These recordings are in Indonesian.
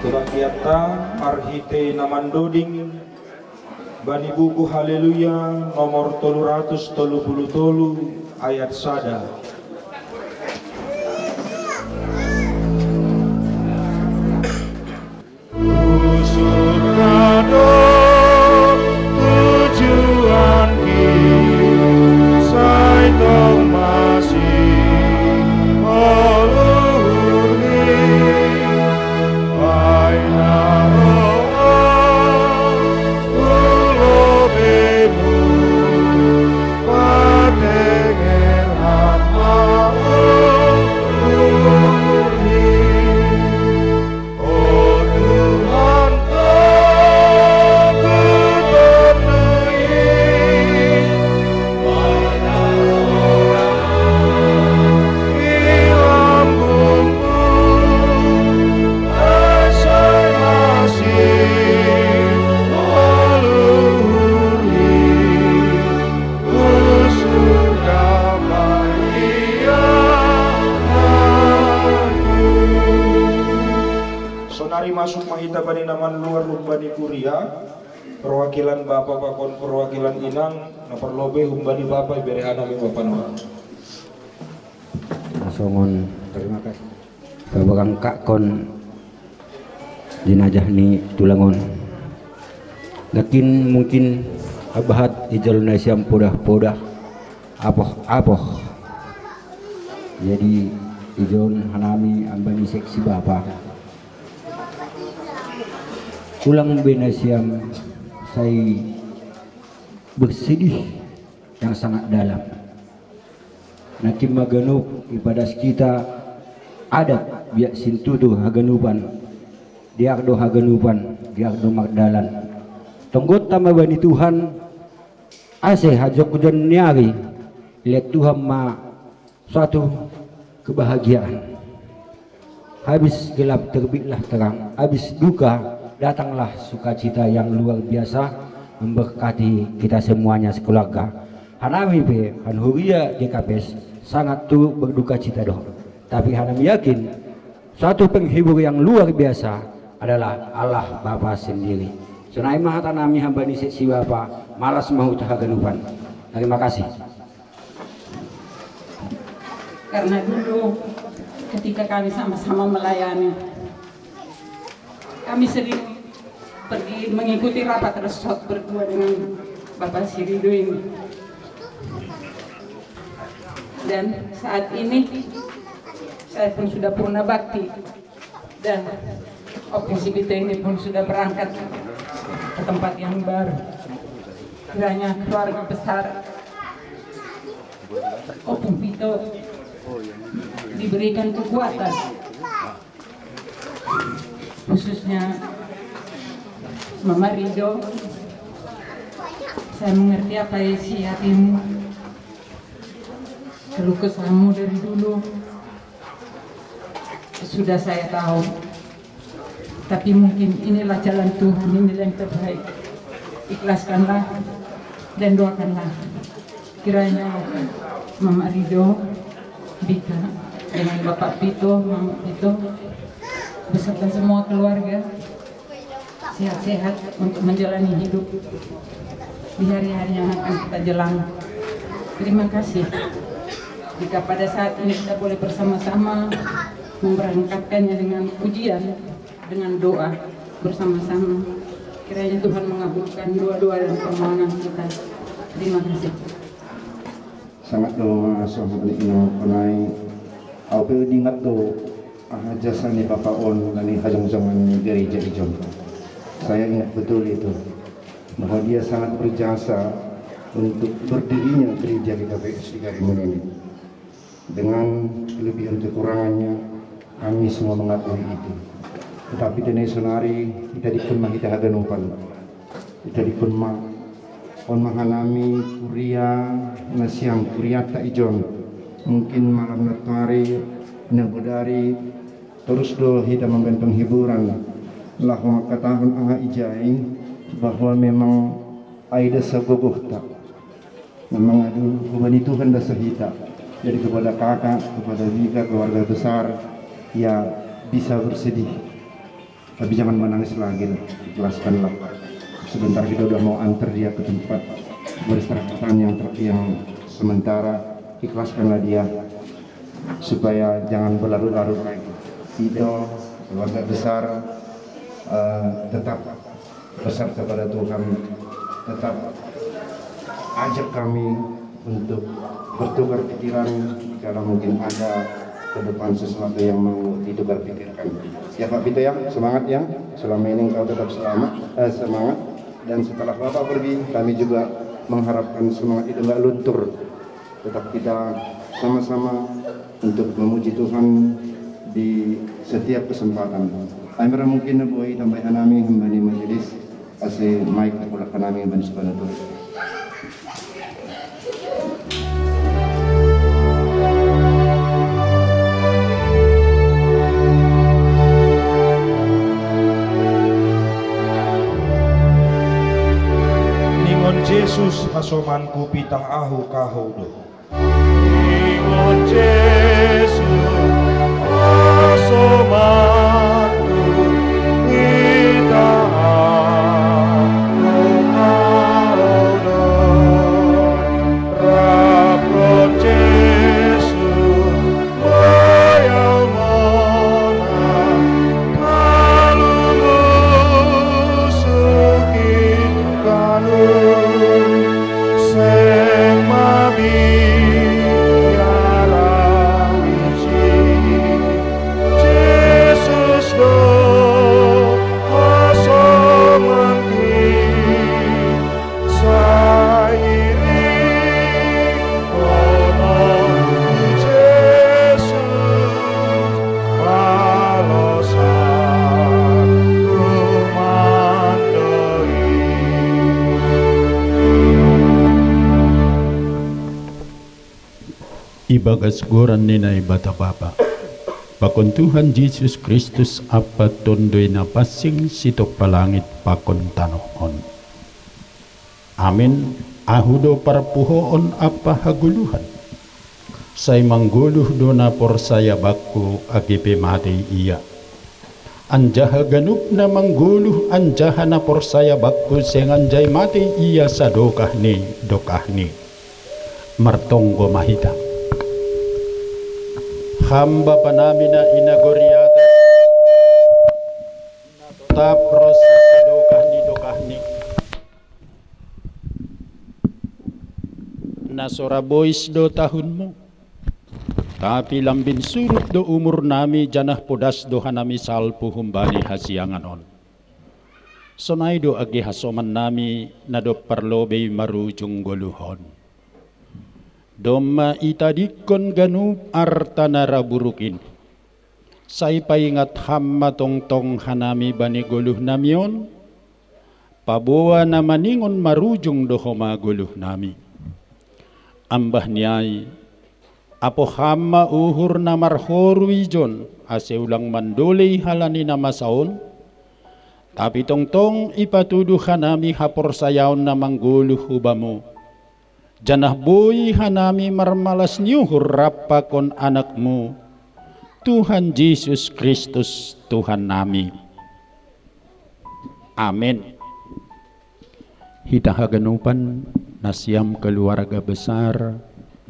Turakiata Arhite Namandoding Bani buku Haleluya nomor 333 ayat sada. Masuk mahita bani naman luar humbani kuria perwakilan bapak pakon perwakilan inang na perlobe humbani bapak iberehana mi bapak naman songon terima kasih babagang kakon jenajah ni tulangon lakin mungkin abahat ijal nasyam podah-podah apoh jadi ijon hanami ambani seksi bapak ulang benasiam saya bersedih yang sangat dalam. Naki maganup ibadah kita adat biak sintudu haganupan diakdo haganupan diakdo magdalan tonggot tama bani Tuhan ase hajok kujan niari lihat Tuhan ma suatu kebahagiaan habis gelap terbitlah terang habis duka datanglah sukacita yang luar biasa memberkati kita semuanya sekeluarga. Hanami be hanhuria DKPS sangat turut berduka cita doh. Tapi hanami yakin suatu penghibur yang luar biasa adalah Allah Bapa sendiri. Sunai maha tanami hambani seksi Bapa malas mau tahaganupan. Terima kasih. Karena dulu ketika kami sama-sama melayani, kami sering pergi mengikuti rapat resort berdua dengan Bapak Sirido ini. Dan saat ini saya pun sudah purna bakti dan Opung Bito ini pun sudah berangkat ke tempat yang baru. Kiranya keluarga besar Opung Bito diberikan kekuatan, khususnya Mama Rido. Saya mengerti apa isi hatimu, keluh kesahmu dari dulu sudah saya tahu, tapi mungkin inilah jalan Tuhan, inilah yang terbaik. Ikhlaskanlah dan doakanlah kiranya Mama Rido, Bika dengan Bapak Pito, Mama Pito beserta semua keluarga sehat-sehat untuk menjalani hidup di hari-hari yang akan kita jalani. Terima kasih jika pada saat ini kita boleh bersama-sama memberangkatkannya dengan pujian, dengan doa bersama-sama. Kiranya Tuhan mengabulkan doa-doa dan permohonan kita. Terima kasih. Sangat doa sahabat ino konai aupe dingat do jasa ni Bapak On dan hajang zaman gereja ijon. Saya ingat betul itu bahwa dia sangat berjasa untuk berdirinya gereja GKPS di Karimun ini. Dengan kelebihan kekurangannya kami semua mengakui itu. Tetapi dene sonari kita dikun kita haganupan. Kita dikun on mahanami kuria nasiang kuria ta ijon. Mungkin malam natari nabudari terus do kita memberi penghiburan. Lah makatahun aha ijai bahwa memang aida sagogoh tak memang adu hubani Tuhan dah sahita. Jadi kepada kakak, kepada Vika, keluarga besar ya bisa bersedih Tapi jangan menangis lagi, ikhlaskanlah. Sebentar kita udah mau antar dia ke tempat beristirahatan yang sementara, ikhlaskanlah dia supaya jangan berlarut-larut lagi. Itu keluarga besar tetap besar kepada Tuhan, tetap ajak kami untuk bertukar pikiran kalau mungkin ada ke depan sesuatu yang mau ditukar pikirkan. Ya Pak Pito ya, semangat ya. Selama ini kau tetap semangat. Dan setelah Bapak pergi, kami juga mengharapkan semangat itu nggak luntur. Tetap kita sama-sama untuk memuji Tuhan di setiap kesempatan. Amir mungkin boleh tambahkan kami kembali majelis asih mic pula kami kembali sepada Tuhan. Yesus hasomanku pitah ahu kahodo. Ingon Yesus hasomanku pitah ahu kahodo. Rapron Yesus wayang mana kalu suki kanu. Ibagas goran nina ibata Bapa. Pakon Tuhan Yesus Kristus apa tondoy na pasing sitok palangit pakon tanohon. Amin. Ahudo parpuhoon apa haguluhan. Say mangguluh do na porsaya bakku agipe mati iya. Anjaha ganup na mangguluh anjaha na porsaya bakku sing anjay mati iya sa dokah ni. Martonggo mahita. Hamba panamina inagoriata ta proses dokahni nasora boys do tahunmu tapi lambin surut do umur nami janah podas do hanami salpu humbani hasianganon sonai do agi hasoman nami na do parlobe marujung goluhon. Doma itadikon ganup artana raburukin. Say paingat hamma tongtong hanami bani guluh namion. Pabuwa na maningon marujung dohoma guluh nami. Ambah niyay. Apo hamma uhur na marhoru ijon. Ase ulang mandoley halani na masaon. Tapi tongtong ipatuduh hanami hapor sayaon na mangguluh hubamu. Janah boy hanami marmalas nyuhur rapakon anakmu Tuhan Yesus Kristus Tuhan nami. Amin. Hitahaganupan nasyam keluarga besar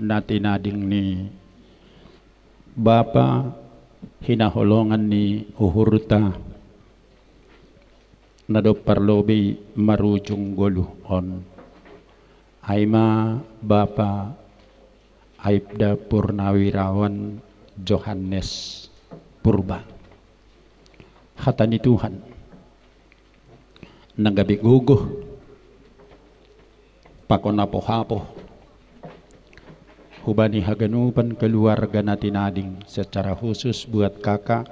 natinading ni Bapa hinaholongan ni uhurta nado parlobi marujung goluhon. Aima Bapa Aibda Purnawirawan Johannes Purba hatani Tuhan nanggabi guguh pakonapo-hapo hubani haganupan keluarga natinading secara khusus buat kakak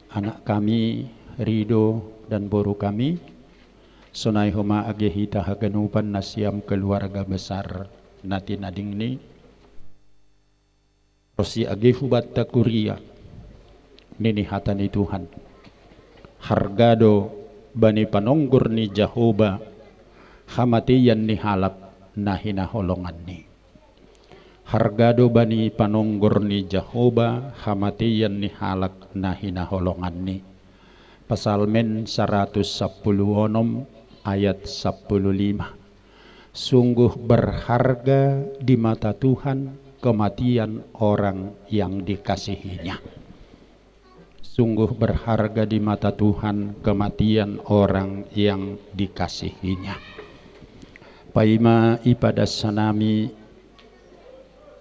anak kami Rido dan boru kami sonai homa age hita haganupan nasyam keluarga besar natinading ni rosi age hubat takuria nini hatani Tuhan hargado bani panonggur ni Jahoba hamatiyan ni halap nahina holongan ni hargado bani panonggur ni Jahoba hamatiyan ni halak nahina holongan ni Pasalmen 110 ayat 15. Sungguh berharga di mata Tuhan kematian orang yang dikasihinya. Sungguh berharga di mata Tuhan kematian orang yang dikasihinya. Paima ipada sanami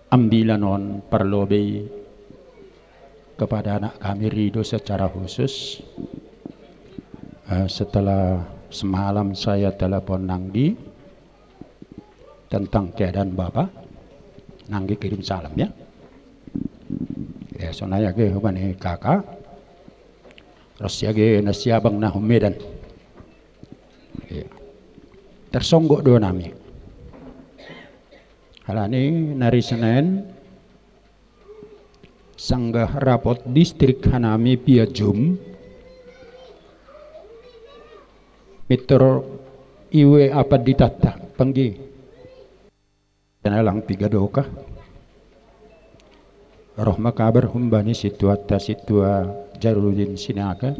ambilanon perlobe kepada anak kami Rido secara khusus. Setelah semalam saya telepon Nanggi tentang keadaan Bapak, Nanggi kirim salam ya. Ya sonaya ge hubani kakak. Terus ya ge nasiabang na Medan. Ya. Tersonggok dua nami. Halani nari Senin sanggah rapot distrik Hanami via Zoom. Metro iwe apa ditata panggi. Lang tiga doka. Rohma kabar humbani situa Jarudin Sinaga.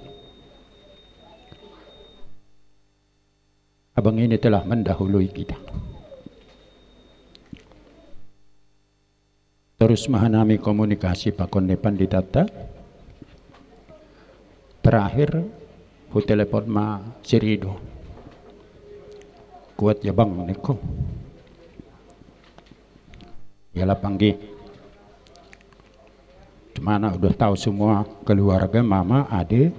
Abang ini telah mendahului kita. Terus mahanami komunikasi pakon depan ditata. Terakhir hu telepon ma Cirido. Kuat ya bang niko. Yalah panggil. Cumana udah tahu semua keluarga mama, adik,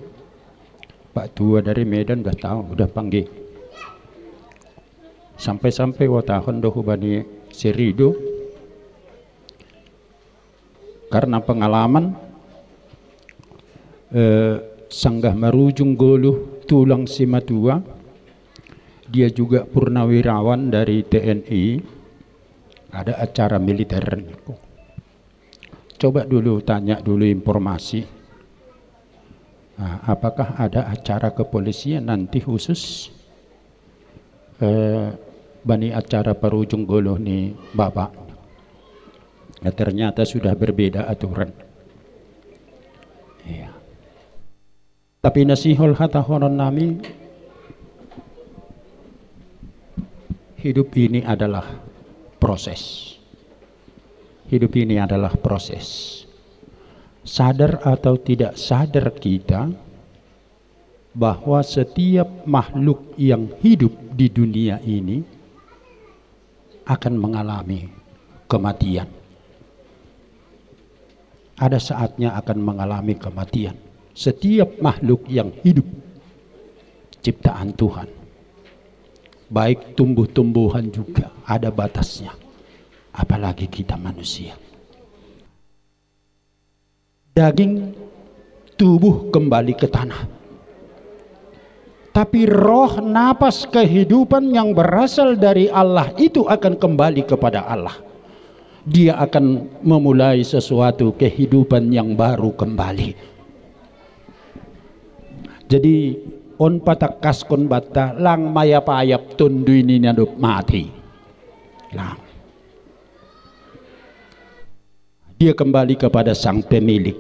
Pak tua dari Medan udah tahu, udah panggil. Sampai-sampai watahon dohu bani Cirido. Karena pengalaman sanggah marujung goluh tulang simatua, dia juga purnawirawan dari TNI. Ada acara militer. Coba dulu tanya dulu informasi. Nah, apakah ada acara kepolisian nanti khusus bani acara perujung goluh nih Bapak? Nah, ternyata sudah berbeda aturan. Iya. Tapi nasihul hatahonon nami, hidup ini adalah proses. Hidup ini adalah proses. Sadar atau tidak sadar kita bahwa setiap makhluk yang hidup di dunia ini akan mengalami kematian. Ada saatnya akan mengalami kematian. Setiap makhluk yang hidup ciptaan Tuhan. Baik tumbuh-tumbuhan juga ada batasnya. Apalagi kita manusia. Daging tubuh kembali ke tanah. Tapi roh napas kehidupan yang berasal dari Allah itu akan kembali kepada Allah. Dia akan memulai sesuatu kehidupan yang baru kembali. Jadi on patak kaskon bata lang mayapayap tundu ini nadup mati. Lang. Dia kembali kepada sang pemilik.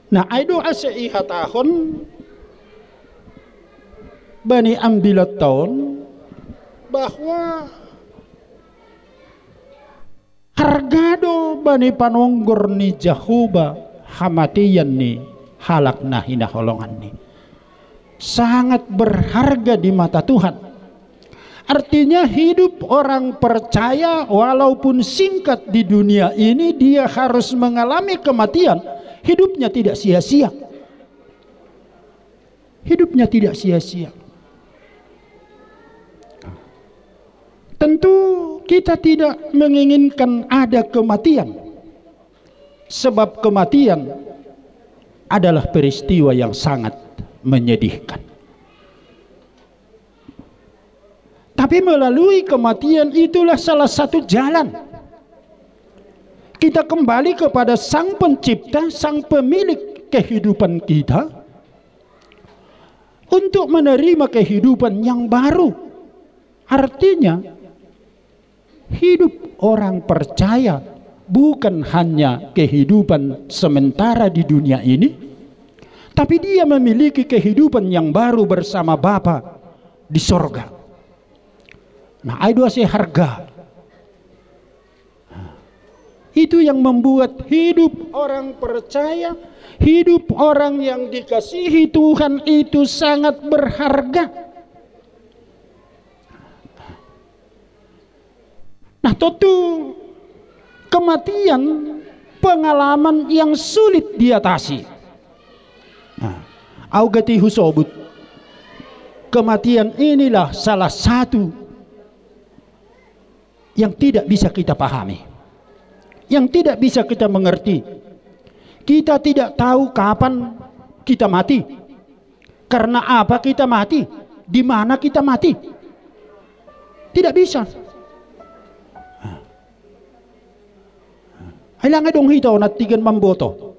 Nah, aido asei hatahon bani ambilat tahun bahwa hargado bani panonggor ni Jahuba hamatiyan ni halak nahina holongan ni sangat berharga di mata Tuhan. Artinya hidup orang percaya walaupun singkat di dunia ini dia harus mengalami kematian. Hidupnya tidak sia-sia. Hidupnya tidak sia-sia. Tentu kita tidak menginginkan ada kematian. Sebab kematian adalah peristiwa yang sangat menyedihkan. Tapi melalui kematian itulah salah satu jalan kita kembali kepada Sang Pencipta, Sang Pemilik kehidupan kita untuk menerima kehidupan yang baru. Artinya hidup orang percaya bukan hanya kehidupan sementara di dunia ini, Tapi dia memiliki kehidupan yang baru bersama Bapa di sorga. Nah, itu saya harga. Itu yang membuat hidup orang percaya, hidup orang yang dikasihi Tuhan itu sangat berharga. Nah, tentu kematian pengalaman yang sulit diatasi. Augati husobut. Kematian inilah salah satu yang tidak bisa kita pahami, yang tidak bisa kita mengerti. Kita tidak tahu kapan kita mati, karena apa kita mati, di mana kita mati. Tidak bisa. Kailangan dong hitaw na tigan mamboto.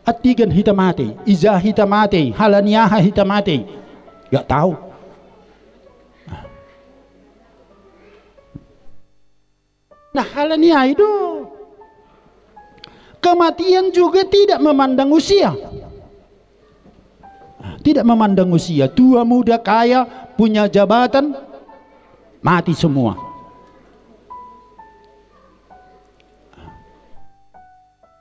At tigan hitamate, iza hitamate, halaniyaha hitamate. Gak tahu. Nah, halaniyaha itu kematian juga tidak memandang usia. Tidak memandang usia. Tua, muda, kaya, punya jabatan, mati semua.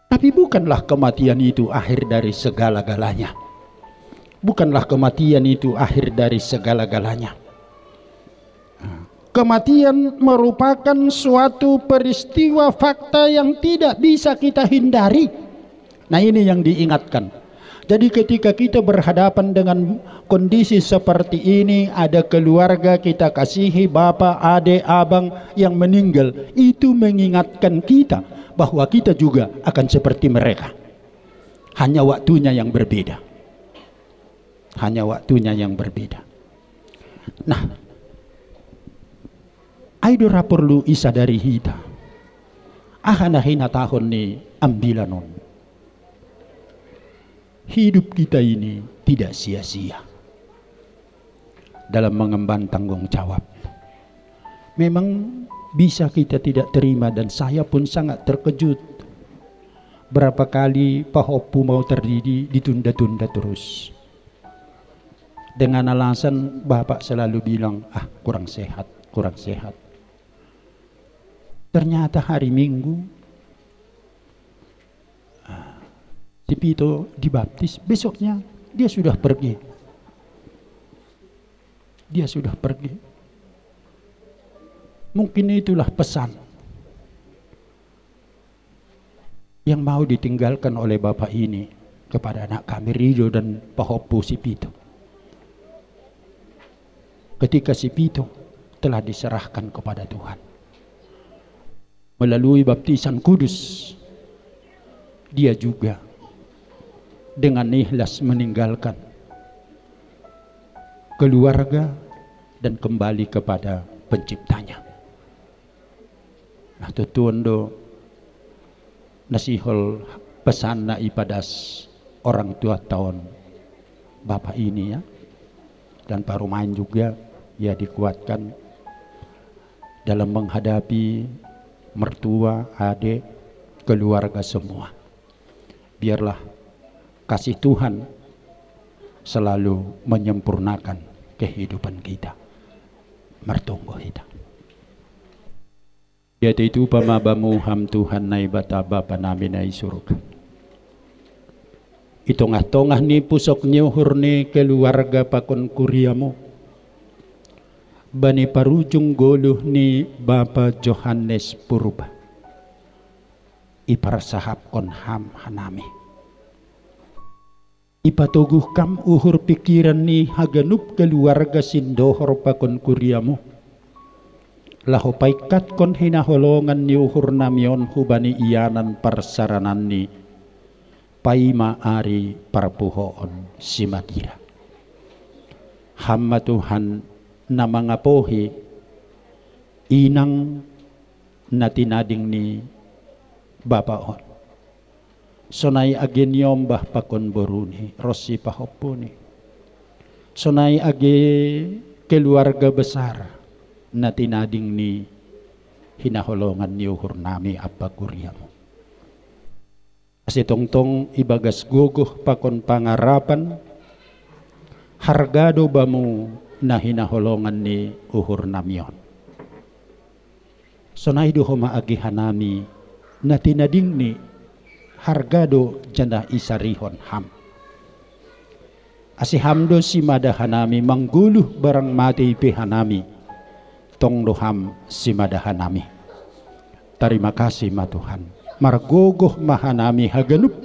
Tapi bukanlah kematian itu akhir dari segala-galanya. Bukanlah kematian itu akhir dari segala-galanya. Kematian merupakan suatu peristiwa fakta yang tidak bisa kita hindari. Nah, ini yang diingatkan. Jadi ketika kita berhadapan dengan kondisi seperti ini, ada keluarga kita kasihi, bapak, adik, abang yang meninggal, itu mengingatkan kita bahwa kita juga akan seperti mereka. Hanya waktunya yang berbeda. Hanya waktunya yang berbeda. Nah, aidora perlu isa dari hita. Ahanahina tahun ni ambilanon. Hidup kita ini tidak sia-sia dalam mengemban tanggung jawab. Memang bisa kita tidak terima, dan saya pun sangat terkejut. Berapa kali Pak Hopu mau terdiri ditunda-tunda terus. Dengan alasan Bapak selalu bilang, kurang sehat, kurang sehat. Ternyata hari Minggu si Pito dibaptis, besoknya dia sudah pergi. Dia sudah pergi. Mungkin itulah pesan yang mau ditinggalkan oleh Bapak ini kepada anak kami Rido dan Pak Hopu si Pito. Ketika si Pito telah diserahkan kepada Tuhan melalui baptisan kudus, dia juga dengan ikhlas meninggalkan keluarga dan kembali kepada penciptanya. Nah, tutundo nasihol pesan na ipadas orang tua tahun Bapak ini ya, dan parumain juga ya dikuatkan dalam menghadapi mertua, adik, keluarga semua. Biarlah kasih Tuhan selalu menyempurnakan kehidupan kita. Mertunggu kita. Yaitu pamabamu ham Tuhan na ibata Bapa namin ay surga. Itongah-tongah ni pusok nyuhur ni keluarga pakon kuriamu. Bani parujung goluh ni Bapa Johannes Purba. Iparsahap kon ham hanami. Ipatuguh kam uhur pikiran ni haganup keluarga sindohor pakon kuriamu. Lahopaikat kon hinaholongan ni uhur namion hubani iyanan parsaranan ni paima ari parpuhoon simatira. Hamba Tuhan na mga pohi inang natinading ni bapaon. Sonay agenyom bah pakon boruni Rosi Pahopuni. Sonay age keluarga besar na tinading ni hinaholongan ni uhur nami apa kuriamu. Asitongtong ibagas guguh pakon pangarapan hargado bamu na hinaholongan ni uhur namyon. Sonaido homa agi hanami na tinading ni hargado janda isarihon ham. Asihamdo si mada hanami mangguluh barang mati ipi hanami tong doham si mada hanami. Terima kasih ma Tuhan. Margogoh mahanami haganup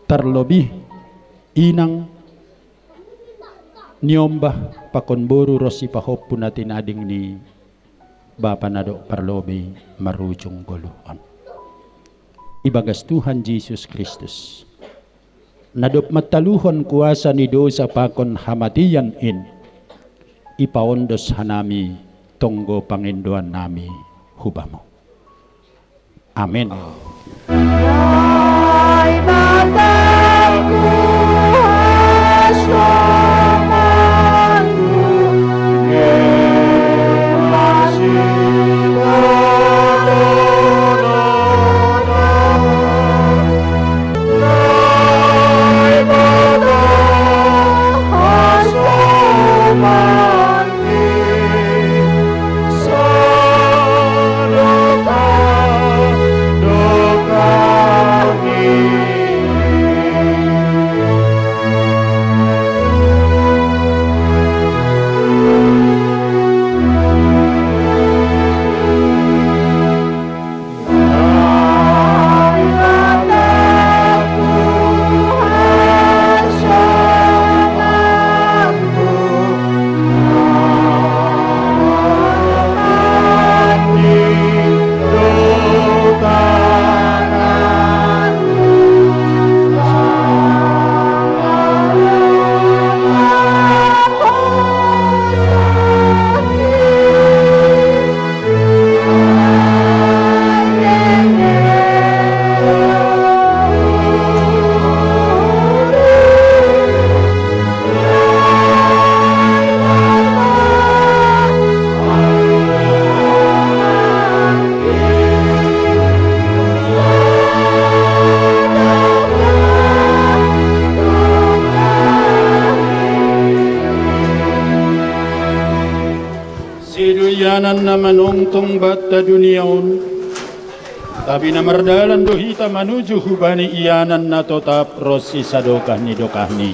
terlebih inang niombah pakonboru rosi pahop punatin ading ni Bapa nado parlobi marujung goluhon. Ibagas Tuhan Yesus Kristus nadop mataluhon kuasa ni dosa pakon hamatian in ipaondos hanami tonggo panginduan nami hubamo. Amin. Siduyanan na manungtong bata duniaon, tapi na mardalan dohita manuju hubani iyanan na totap rosi sadokah ni dokahni.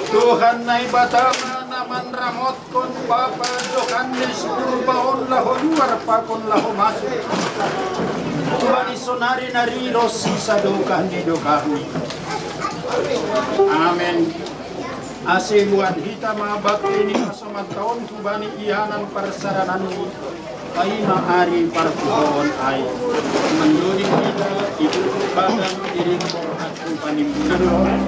Tuhan na ibatama naman ramot kon papa dokan ni surbaon laho luar pakon laho masuk. Tuhan isonari nari rosi sadokah ni dokahni. Amen. Asimuan hita mabakti ni kasamat taon kubani ihanan persaranan ni paina hari parpuhon ay menduring kita itu bagang diri at panimbunan. Amen.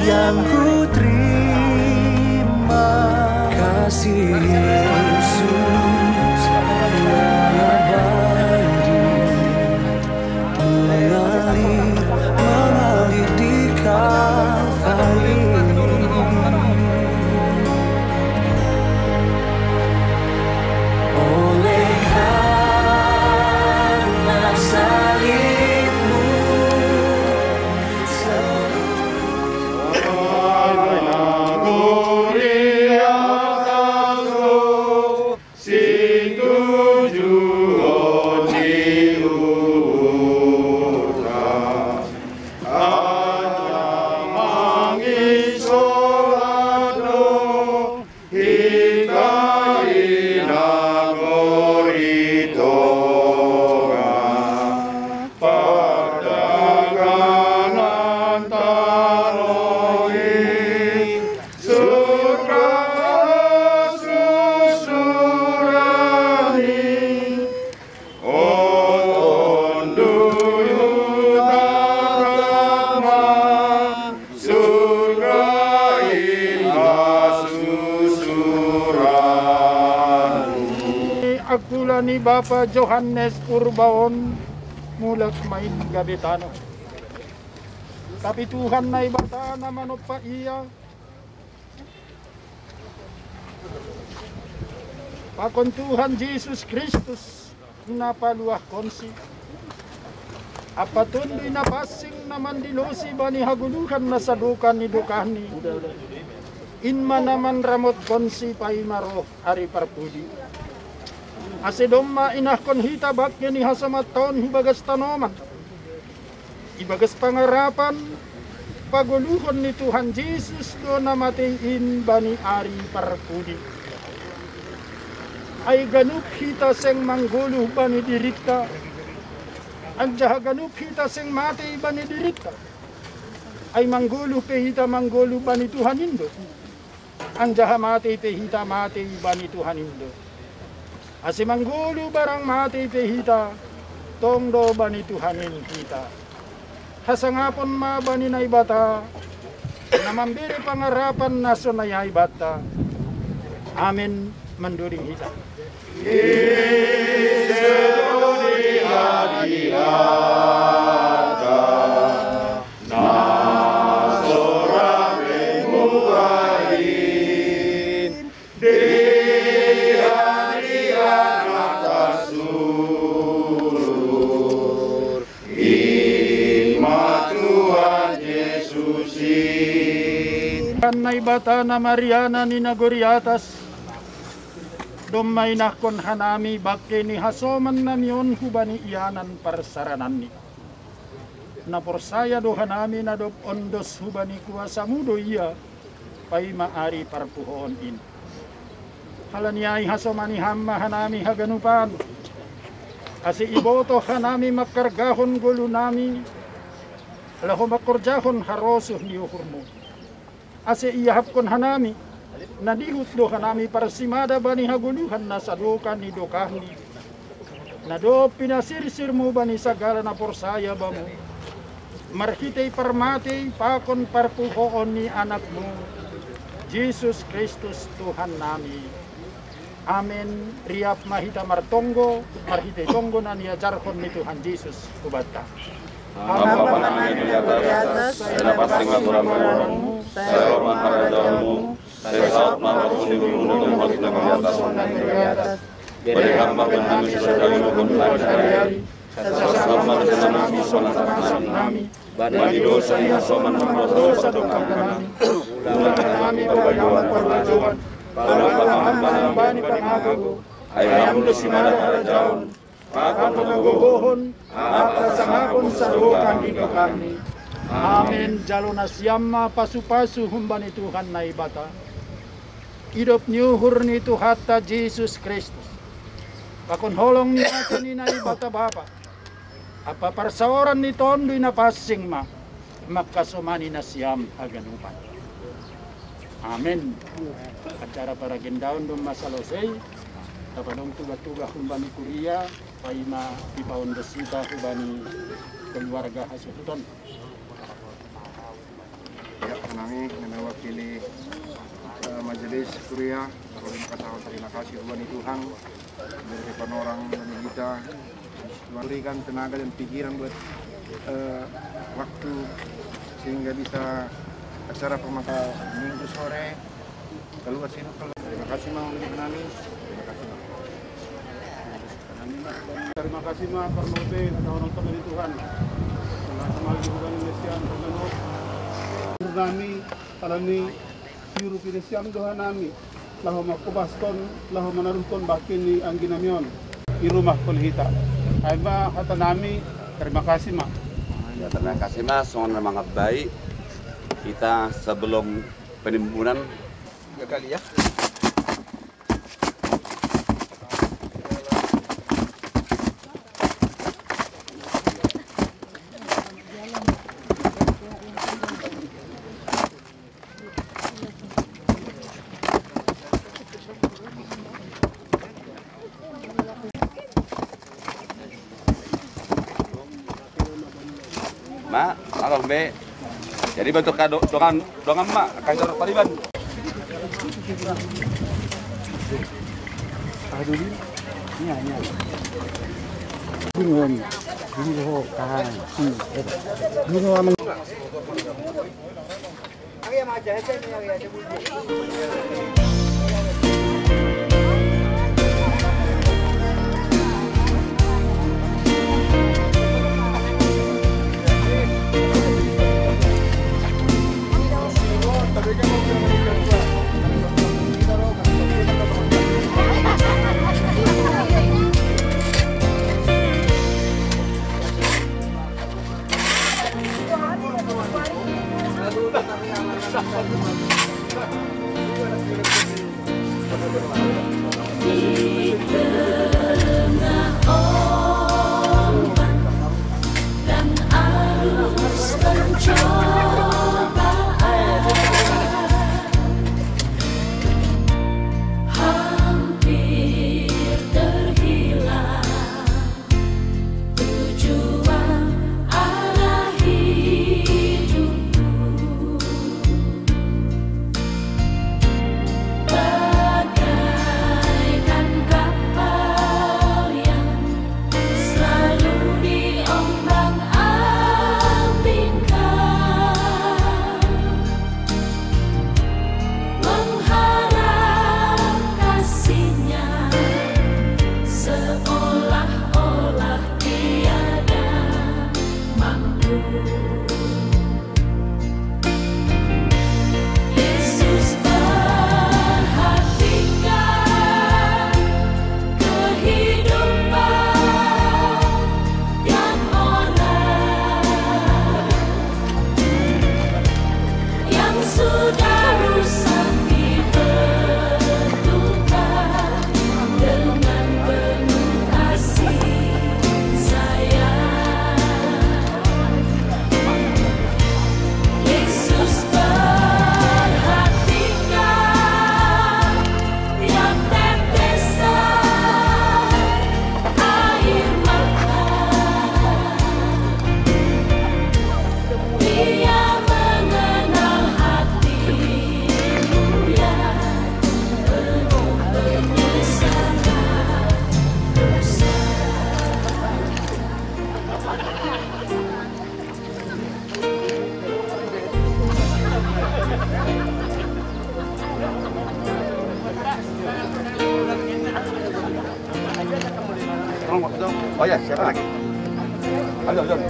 yang ku terima, kasih Yesus yang abadi mengalir di Kalvari. Oleh karena salibmu ni Bapa Johannes Purbaon mulak main gabetano. Tapi Tuhan na ibata na manupa iya. Pakon Tuhan Yesus Kristus napaluah konsi. Apatun di napasing naman dilosi bani haguluhan na sadukan ni dukani. Inma naman ramot konsi paimaro ari parpudi. Asidoma inahkon hita baknya ni hasamat taon hibagas tanoman. Ibagas pangarapan paguluhon ni Tuhan Yesus do namatiin bani ari parpudi. Ay ganup hita seng mangguluh bani dirita. Anjaha ganup hita seng mati bani dirita. Ay mangguluh pehita mangguluh bani Tuhan Indo. Anjaha mati pehita mati bani Tuhan Indo. Asi manggulu barang mati pehita, tongdo bani Tuhanin kita. Hasangapon ma bani na ibata, na mambiri pangarapan na sunayay bata. Amin manduring hita. Na ibata na Mariana ni Nagoriatas domay nakon hanami bakke ni hasoman namion hubani iyanan parsaranan ni naporsaya do hanami na dop ondos hubani kuasa mudo iya pay maari parpuhon in halaniyay hasomani hamma hanami haganupan asi iboto hanami makargahon gulo nami laho makorjahon harosuh ni uhurmo. Ase iyahapkon hanami, nadihut do hanami para simada bani haguluhan na sadukan ni dokahni. Na do pinasirsir mo bani sagala na porsaya ba mo. marhitay permati pakon parpuhoon ni anakmu, Yesus Kristus Tuhan nami. Amin. Riap mahita martonggo, marhitay tonggo na niajarkon ni Tuhan Yesus ubata. Apa pandangan di atas, saya pasti mengurang-urangmu, saya hormat padamu, saya saat mahu untuk kita di atas. Beri hamba kami sekali maupun hari-hari, selamat kami sholat kami, bagi dosa yang soman dosa kami, ulang kami perjuangan, hamba ni pengaku, ayam lu si mana jauh. Akan menguguhun apa sangapun sarukan hidup kami. Amin. Jaluna siyama pasu-pasu humbani Tuhan na ibata. Hidup nyuhur ni Tuhata Yesus Kristus. Pakon holong ni atin ni na ibata Bapa. Apa parsaoran ni tondoy na pasing ma. Makasumani na siyam haganupan. Amin. Acara para gendaon dum masalosay. Tapadong tuga-tuga humbani Kuria. Paima ipaon desita hubani keluarga hasuton. Ya, kami mewakili majelis Kuria, terima kasih hubani Tuhan dari orang dan kita berikan tenaga dan pikiran buat waktu sehingga bisa acara pemakaman minggu sore keluar sini. Terima kasih mau kami. Terima kasih ma permobe orang dari Tuhan. Sama juga Indonesia pengenut. Nami alani yuru pinesiam Tuhan nami. Lahu makubaston, lahu menaruhkan bakini angginamion di rumah kolhita. Aiba kata nami terima kasih ma. Ya, terima kasih mas, semoga semangat baik. Kita sebelum penimbunan kali ya. Mak, halo Mbak. Jadi bentuk kado dongan Mak, kantor Pariban. Oh ya, siapa lagi? Halo, John.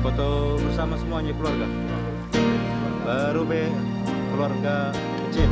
Foto bersama semuanya keluarga. Baru be keluarga kecil.